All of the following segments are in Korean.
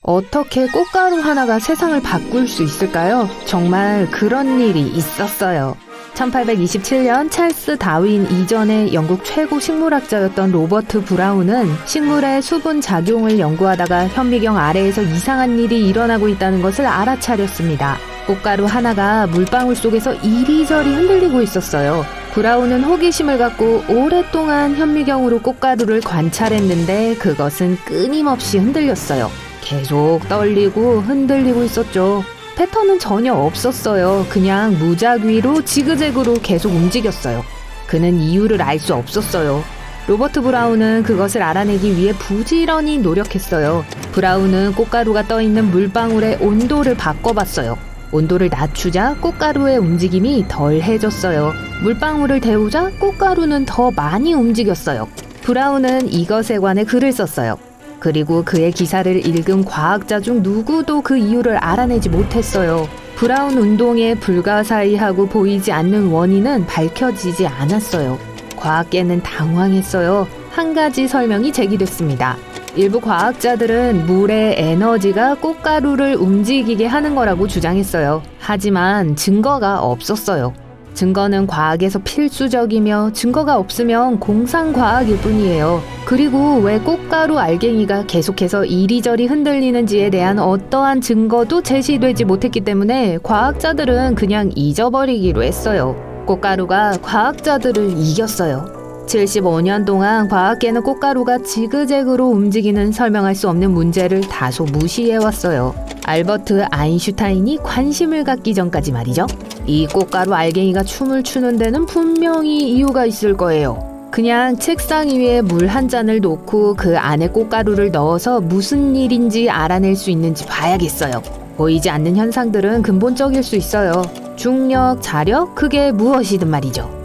어떻게 꽃가루 하나가 세상을 바꿀 수 있을까요? 정말 그런 일이 있었어요. 1827년 찰스 다윈 이전의 영국 최고 식물학자였던 로버트 브라운은 식물의 수분 작용을 연구하다가 현미경 아래에서 이상한 일이 일어나고 있다는 것을 알아차렸습니다. 꽃가루 하나가 물방울 속에서 이리저리 흔들리고 있었어요. 브라운은 호기심을 갖고 오랫동안 현미경으로 꽃가루를 관찰했는데 그것은 끊임없이 흔들렸어요. 계속 떨리고 흔들리고 있었죠. 패턴은 전혀 없었어요. 그냥 무작위로 지그재그로 계속 움직였어요. 그는 이유를 알 수 없었어요. 로버트 브라운은 그것을 알아내기 위해 부지런히 노력했어요. 브라운은 꽃가루가 떠있는 물방울의 온도를 바꿔봤어요. 온도를 낮추자 꽃가루의 움직임이 덜해졌어요. 물방울을 데우자 꽃가루는 더 많이 움직였어요. 브라운은 이것에 관해 글을 썼어요. 그리고 그의 기사를 읽은 과학자 중 누구도 그 이유를 알아내지 못했어요. 브라운 운동의 불가사의하고 보이지 않는 원인은 밝혀지지 않았어요. 과학계는 당황했어요. 한 가지 설명이 제기됐습니다. 일부 과학자들은 물의 에너지가 꽃가루를 움직이게 하는 거라고 주장했어요. 하지만 증거가 없었어요. 증거는 과학에서 필수적이며 증거가 없으면 공상과학일 뿐이에요. 그리고 왜 꽃가루 알갱이가 계속해서 이리저리 흔들리는지에 대한 어떠한 증거도 제시되지 못했기 때문에 과학자들은 그냥 잊어버리기로 했어요. 꽃가루가 과학자들을 이겼어요. 75년 동안 과학계는 꽃가루가 지그재그로 움직이는 설명할 수 없는 문제를 다소 무시해왔어요. 알버트 아인슈타인이 관심을 갖기 전까지 말이죠. 이 꽃가루 알갱이가 춤을 추는 데는 분명히 이유가 있을 거예요. 그냥 책상 위에 물 한 잔을 놓고 그 안에 꽃가루를 넣어서 무슨 일인지 알아낼 수 있는지 봐야겠어요. 보이지 않는 현상들은 근본적일 수 있어요. 중력, 자력, 그게 무엇이든 말이죠.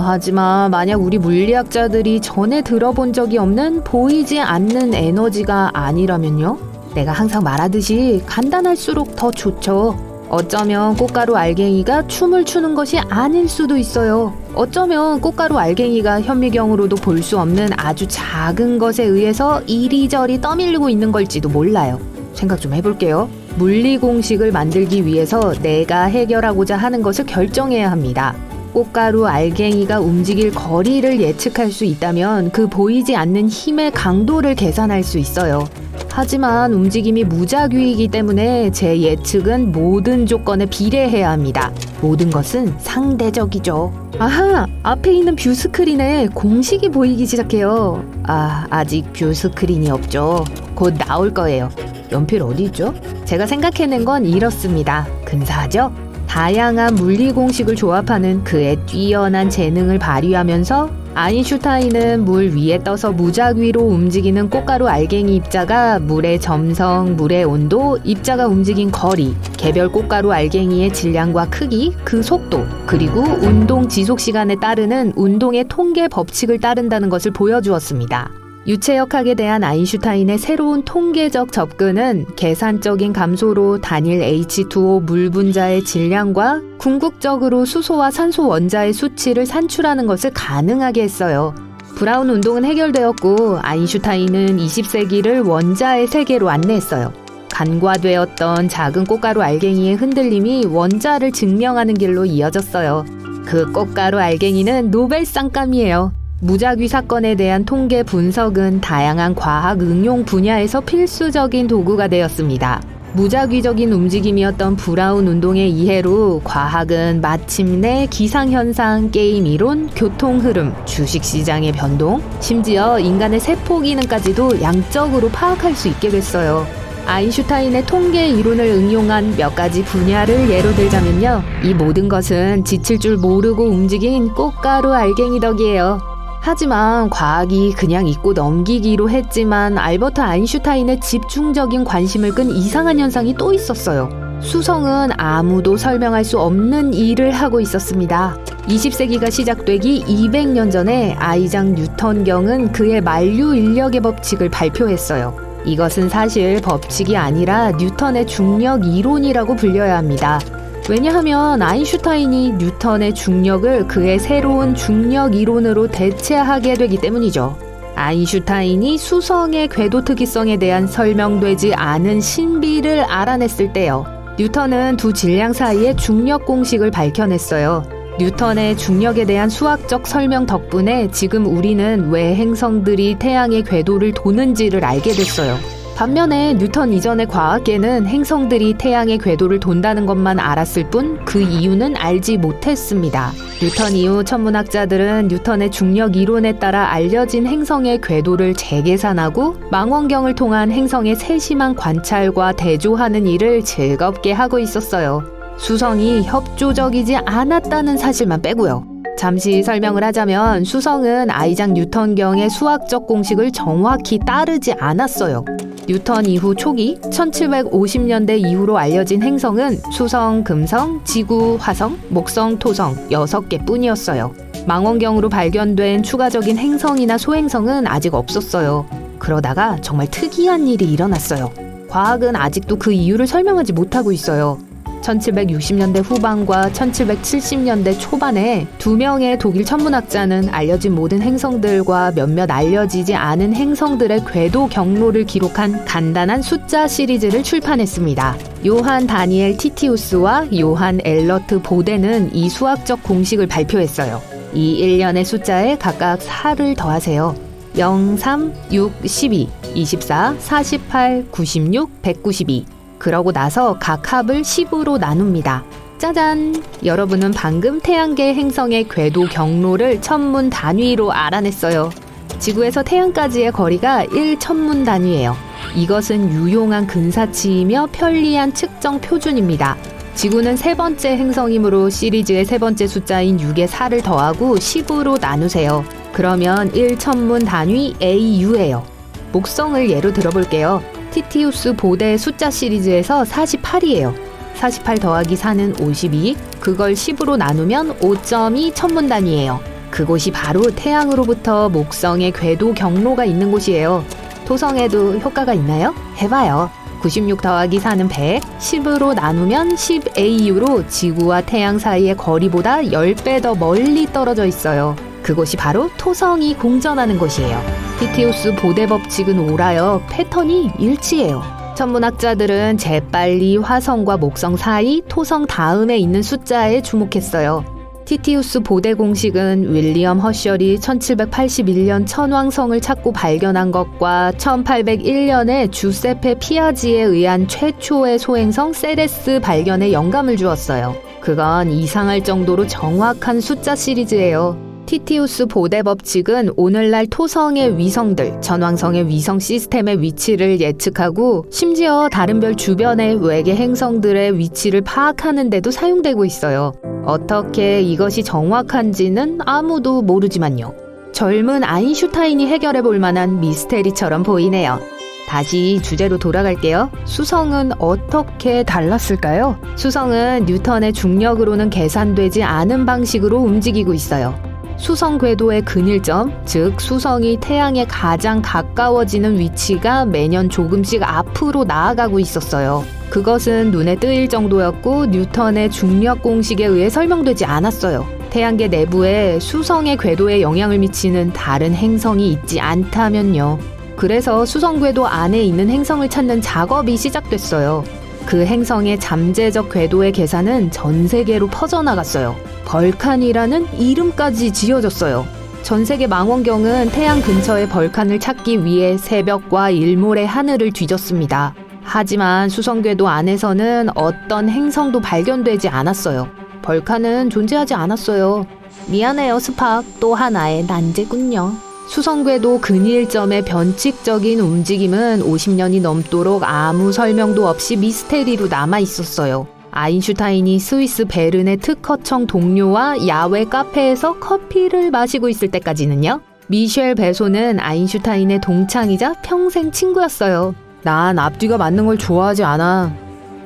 하지만 만약 우리 물리학자들이 전에 들어본 적이 없는 보이지 않는 에너지가 아니라면요? 내가 항상 말하듯이 간단할수록 더 좋죠. 어쩌면 꽃가루 알갱이가 춤을 추는 것이 아닐 수도 있어요. 어쩌면 꽃가루 알갱이가 현미경으로도 볼 수 없는 아주 작은 것에 의해서 이리저리 떠밀리고 있는 걸지도 몰라요. 생각 좀 해볼게요. 물리 공식을 만들기 위해서 내가 해결하고자 하는 것을 결정해야 합니다. 꽃가루 알갱이가 움직일 거리를 예측할 수 있다면 그 보이지 않는 힘의 강도를 계산할 수 있어요. 하지만 움직임이 무작위이기 때문에 제 예측은 모든 조건에 비례해야 합니다. 모든 것은 상대적이죠. 아하! 앞에 있는 뷰 스크린에 공식이 보이기 시작해요. 아직 뷰 스크린이 없죠. 곧 나올 거예요. 연필 어디 있죠? 제가 생각해낸 건 이렇습니다. 근사하죠? 다양한 물리 공식을 조합하는 그의 뛰어난 재능을 발휘하면서 아인슈타인은 물 위에 떠서 무작위로 움직이는 꽃가루 알갱이 입자가 물의 점성, 물의 온도, 입자가 움직인 거리, 개별 꽃가루 알갱이의 질량과 크기, 그 속도, 그리고 운동 지속 시간에 따르는 운동의 통계 법칙을 따른다는 것을 보여주었습니다. 유체역학에 대한 아인슈타인의 새로운 통계적 접근은 계산적인 감소로 단일 H2O 물 분자의 질량과 궁극적으로 수소와 산소 원자의 수치를 산출하는 것을 가능하게 했어요. 브라운 운동은 해결되었고 아인슈타인은 20세기를 원자의 세계로 안내했어요. 간과되었던 작은 꽃가루 알갱이의 흔들림이 원자를 증명하는 길로 이어졌어요. 그 꽃가루 알갱이는 노벨상감이에요. 무작위 사건에 대한 통계 분석은 다양한 과학 응용 분야에서 필수적인 도구가 되었습니다. 무작위적인 움직임이었던 브라운 운동의 이해로 과학은 마침내 기상현상, 게임 이론, 교통 흐름, 주식시장의 변동, 심지어 인간의 세포 기능까지도 양적으로 파악할 수 있게 됐어요. 아인슈타인의 통계 이론을 응용한 몇 가지 분야를 예로 들자면요. 이 모든 것은 지칠 줄 모르고 움직인 꽃가루 알갱이 덕이에요. 하지만 과학이 그냥 잊고 넘기기로 했지만 알버트 아인슈타인의 집중적인 관심을 끈 이상한 현상이 또 있었어요. 수성은 아무도 설명할 수 없는 일을 하고 있었습니다. 20세기가 시작되기 200년 전에 아이작 뉴턴경은 그의 만류 인력의 법칙을 발표했어요. 이것은 사실 법칙이 아니라 뉴턴의 중력 이론이라고 불려야 합니다. 왜냐하면 아인슈타인이 뉴턴의 중력을 그의 새로운 중력 이론으로 대체하게 되기 때문이죠. 아인슈타인이 수성의 궤도 특이성에 대한 설명되지 않은 신비를 알아냈을 때요. 뉴턴은 두 질량 사이의 중력 공식을 밝혀냈어요. 뉴턴의 중력에 대한 수학적 설명 덕분에 지금 우리는 왜 행성들이 태양의 궤도를 도는지를 알게 됐어요. 반면에 뉴턴 이전의 과학계는 행성들이 태양의 궤도를 돈다는 것만 알았을 뿐 그 이유는 알지 못했습니다. 뉴턴 이후 천문학자들은 뉴턴의 중력 이론에 따라 알려진 행성의 궤도를 재계산하고 망원경을 통한 행성의 세심한 관찰과 대조하는 일을 즐겁게 하고 있었어요. 수성이 협조적이지 않았다는 사실만 빼고요. 잠시 설명을 하자면 수성은 아이작 뉴턴경의 수학적 공식을 정확히 따르지 않았어요. 뉴턴 이후 초기 1750년대 이후로 알려진 행성은 수성, 금성, 지구, 화성, 목성, 토성 6개 뿐이었어요. 망원경으로 발견된 추가적인 행성이나 소행성은 아직 없었어요. 그러다가 정말 특이한 일이 일어났어요. 과학은 아직도 그 이유를 설명하지 못하고 있어요. 1760년대 후반과 1770년대 초반에 2명의 독일 천문학자는 알려진 모든 행성들과 몇몇 알려지지 않은 행성들의 궤도 경로를 기록한 간단한 숫자 시리즈를 출판했습니다. 요한 다니엘 티티우스와 요한 엘러트 보데는 이 수학적 공식을 발표했어요. 이 일련의 숫자에 각각 4를 더하세요. 0, 3, 6, 12, 24, 48, 96, 192. 그러고 나서 각 합을 10으로 나눕니다. 짜잔! 여러분은 방금 태양계 행성의 궤도 경로를 천문 단위로 알아냈어요. 지구에서 태양까지의 거리가 1천문 단위예요. 이것은 유용한 근사치이며 편리한 측정 표준입니다. 지구는 세 번째 행성이므로 시리즈의 세 번째 숫자인 6에 4를 더하고 10으로 나누세요. 그러면 1천문 단위 AU예요. 목성을 예로 들어볼게요. 티티우스 보데 숫자 시리즈에서 48이에요. 48 더하기 4는 52, 그걸 10으로 나누면 5.2 천문 단위예요. 그곳이 바로 태양으로부터 목성의 궤도 경로가 있는 곳이에요. 토성에도 효과가 있나요? 해봐요. 96 더하기 4는 100, 10으로 나누면 10AU로 지구와 태양 사이의 거리보다 10배 더 멀리 떨어져 있어요. 그곳이 바로 토성이 공전하는 곳이에요. 티티우스 보데 법칙은 옳아요. 패턴이 일치해요. 천문학자들은 재빨리 화성과 목성 사이 토성 다음에 있는 숫자에 주목했어요. 티티우스 보데 공식은 윌리엄 허셜이 1781년 천왕성을 찾고 발견한 것과 1801년에 주세페 피아지에 의한 최초의 소행성 세레스 발견에 영감을 주었어요. 그건 이상할 정도로 정확한 숫자 시리즈예요. 티티우스 보데 법칙은 오늘날 토성의 위성들, 천왕성의 위성 시스템의 위치를 예측하고 심지어 다른 별 주변의 외계 행성들의 위치를 파악하는 데도 사용되고 있어요. 어떻게 이것이 정확한지는 아무도 모르지만요. 젊은 아인슈타인이 해결해 볼 만한 미스테리처럼 보이네요. 다시 주제로 돌아갈게요. 수성은 어떻게 달랐을까요? 수성은 뉴턴의 중력으로는 계산되지 않은 방식으로 움직이고 있어요. 수성 궤도의 근일점, 즉 수성이 태양에 가장 가까워지는 위치가 매년 조금씩 앞으로 나아가고 있었어요. 그것은 눈에 뜨일 정도였고 뉴턴의 중력 공식에 의해 설명되지 않았어요. 태양계 내부에 수성의 궤도에 영향을 미치는 다른 행성이 있지 않다면요. 그래서 수성 궤도 안에 있는 행성을 찾는 작업이 시작됐어요. 그 행성의 잠재적 궤도의 계산은 전 세계로 퍼져나갔어요. 벌칸이라는 이름까지 지어졌어요. 전 세계 망원경은 태양 근처의 벌칸을 찾기 위해 새벽과 일몰의 하늘을 뒤졌습니다. 하지만 수성 궤도 안에서는 어떤 행성도 발견되지 않았어요. 벌칸은 존재하지 않았어요. 미안해요, 스팍. 또 하나의 난제군요. 수성 궤도 근일점의 변칙적인 움직임은 50년이 넘도록 아무 설명도 없이 미스테리로 남아 있었어요. 아인슈타인이 스위스 베른의 특허청 동료와 야외 카페에서 커피를 마시고 있을 때까지는요. 미셸 베소는 아인슈타인의 동창이자 평생 친구였어요. 난 앞뒤가 맞는 걸 좋아하지 않아.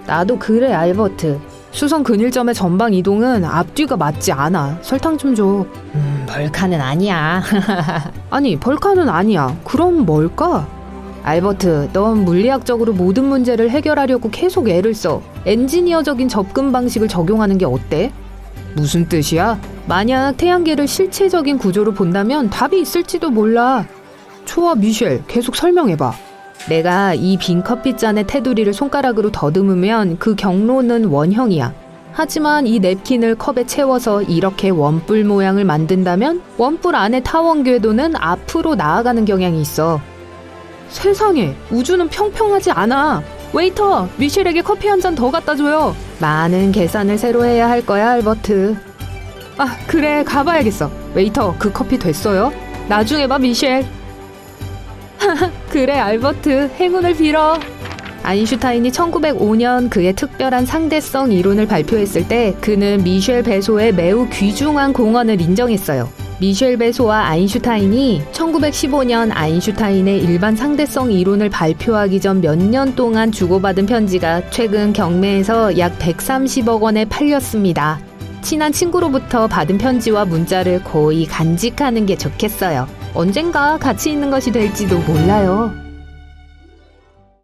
나도 그래, 알버트. 수성 근일점의 전방 이동은 앞뒤가 맞지 않아. 설탕 좀 줘. 벌칸은 아니야. 아니, 벌칸은 아니야. 그럼 뭘까? 알버트, 넌 물리학적으로 모든 문제를 해결하려고 계속 애를 써. 엔지니어적인 접근 방식을 적용하는 게 어때? 무슨 뜻이야? 만약 태양계를 실체적인 구조로 본다면 답이 있을지도 몰라. 좋아, 미셸. 계속 설명해봐. 내가 이 빈 커피잔의 테두리를 손가락으로 더듬으면 그 경로는 원형이야. 하지만 이 냅킨을 컵에 채워서 이렇게 원뿔 모양을 만든다면 원뿔 안의 타원 궤도는 앞으로 나아가는 경향이 있어. 세상에, 우주는 평평하지 않아. 웨이터, 미셸에게 커피 한 잔 더 갖다 줘요. 많은 계산을 새로 해야 할 거야, 알버트. 아, 그래, 가봐야겠어. 웨이터, 그 커피 됐어요? 나중에 봐, 미셸. 그래, 알버트, 행운을 빌어. 아인슈타인이 1905년 그의 특별한 상대성 이론을 발표했을 때 그는 미셸 베소의 매우 귀중한 공헌을 인정했어요. 미셸 베소와 아인슈타인이 1915년 아인슈타인의 일반 상대성 이론을 발표하기 전 몇 년 동안 주고받은 편지가 최근 경매에서 약 130억 원에 팔렸습니다. 친한 친구로부터 받은 편지와 문자를 고이 간직하는 게 좋겠어요. 언젠가 가치 있는 것이 될지도 몰라요.